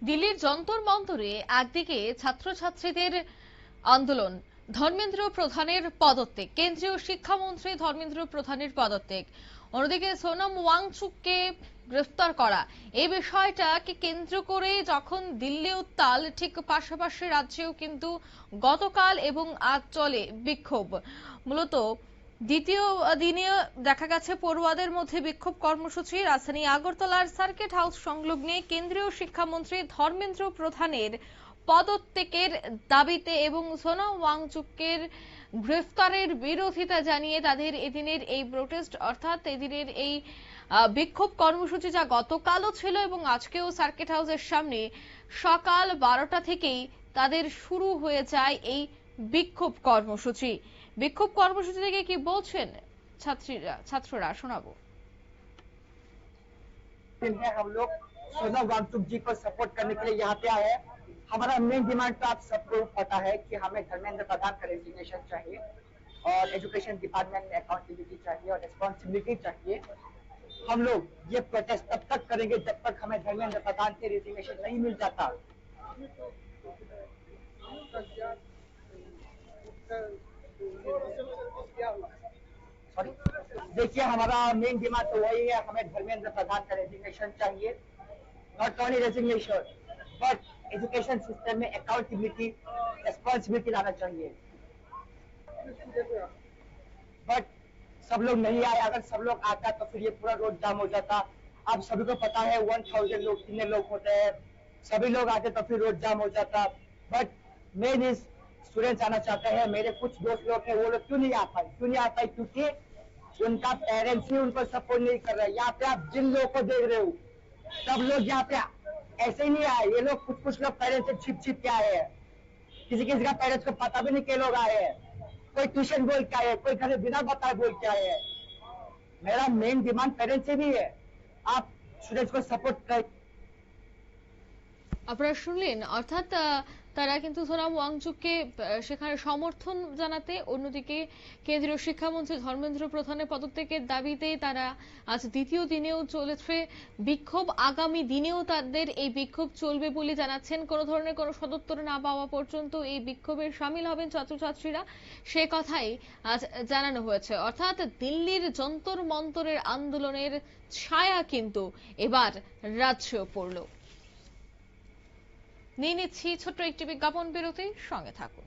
দিল্লির যন্তর মন্তরে একদিকে ছাত্রছাত্রীদের আন্দোলন, ধর্মেন্দ্র প্রধানের পদত্যাগ, কেন্দ্রীয় শিক্ষামন্ত্রী ধর্মেন্দ্র প্রধানের পদত্যাগ, অন্যদিকে সোনম ওয়াংচুককে গ্রেফতার করা, এই বিষয়টাকে কেন্দ্র করে যখন দিল্লি উত্তাল, ঠিক পাশাপাশি রাজ্যেও কিন্তু গতকাল এবং আজ চলে বিক্ষোভ। মূলত দ্বিতীয় দিনে দেখা গেছে পড়ুয়াদের মধ্যে বিক্ষোভ কর্মসূচি। রাজধানী আগরতলার সার্কিট হাউস সংলগ্নে কেন্দ্রীয় শিক্ষামন্ত্রী ধর্মেন্দ্র প্রধানের পদত্যাগের দাবিতে এবং সোনম ওয়াংচুকের গ্রেফতারের বিরোধিতা জানিয়ে তাদের এদিনের এই প্রোটেস্ট, অর্থাৎ এদিনের এই বিক্ষোভ কর্মসূচি, যা গতকালও ছিল এবং আজকেও সার্কিট হাউসের সামনে সকাল 12টা থেকেই তাদের শুরু হয়ে যায় এই বিক্ষোভ কর্মসূচি। বিক্ষোভ কর্মসূচি থেকে কি বলছেন ছাত্ররা শোনাবো। हम लोग सोनम वांगचुक जी को सपोर्ट करने के लिए यहाँ पे आए हैं। हमारा मेन डिमांड तो आप सबको पता है कि हमें धर्मेंद्र प्रधान का रेजिग्नेशन चाहिए और एजुकेशन डिपार्टमेंट में अकाउंटेबिलिटी चाहिए और रिस्पॉन्सिबिलिटी चाहिए। हम लोग ये प्रोटेस्ट तब तक करेंगे जब तक हमें धर्मेंद्र प्रधान के रेजिग्नेशन नहीं मिल जाता। सॉरी, देखिए हमारा मेन डिमांड तो वही है, हमें धर्मेंद्र प्रधान का रेजिग्नेशन चाहिए। Not only resignation but education system में अकाउंटेबिलिटी रिस्पॉन्सिबिलिटी लाना चाहिए। बट सब लोग नहीं आए। अगर सब लोग आता तो फिर ये पूरा रोड जाम हो जाता। आप सभी को पता है 1000 लोग कितने लोग होते हैं, सभी लोग आते तो फिर रोड जाम हो जाता। बट मेन इज स्टूडेंट्स आना चाहते हैं। मेरे कुछ दोस्त लोग हैं, वो लोग क्यों नहीं आ पाए? क्योंकि उनका पेरेंट्स ही उनको सपोर्ट नहीं कर रहे। यहाँ पे आप जिन लोगों को देख रहे हो सब लोग यहाँ पे ऐसे ही नहीं आए। ये लोग कुछ लोग पेरेंट्स से छिप के आए हैं। किसी का पेरेंट्स को पता भी नहीं के लोग आए हैं। कोई ट्यूशन बोल के आए हैं, कोई घर बिना बताए बोल के आए हैं। मेरा मेन डिमांड पेरेंट्स से भी है, आप स्टूडेंट्स को सपोर्ट करें। আপনারা শুনলেন, অর্থাৎ তারা কিন্তু সোনম ওয়াংচুককে সেখানে সমর্থন জানাতে, অন্যদিকে কেন্দ্রীয় শিক্ষামন্ত্রী ধর্মেন্দ্র প্রধানের পদত্যাগের দাবিতে তারা আজ দ্বিতীয় দিনেও চলেছে বিক্ষোভ। আগামী দিনেও তাদের এই বিক্ষোভ চলবে বলে জানাচ্ছেন। কোনো ধরনের কোনো সদুত্তর না পাওয়া পর্যন্ত এই বিক্ষোভে সামিল হবেন ছাত্রছাত্রীরা, সে কথাই আজ জানানো হয়েছে। অর্থাৎ দিল্লির যন্তর মন্তরের আন্দোলনের ছায়া কিন্তু এবার রাজ্যেও পড়ল। নিয়ে নিচ্ছি ছোট্ট একটি বিজ্ঞাপন বিরতি, সঙ্গে থাকুন।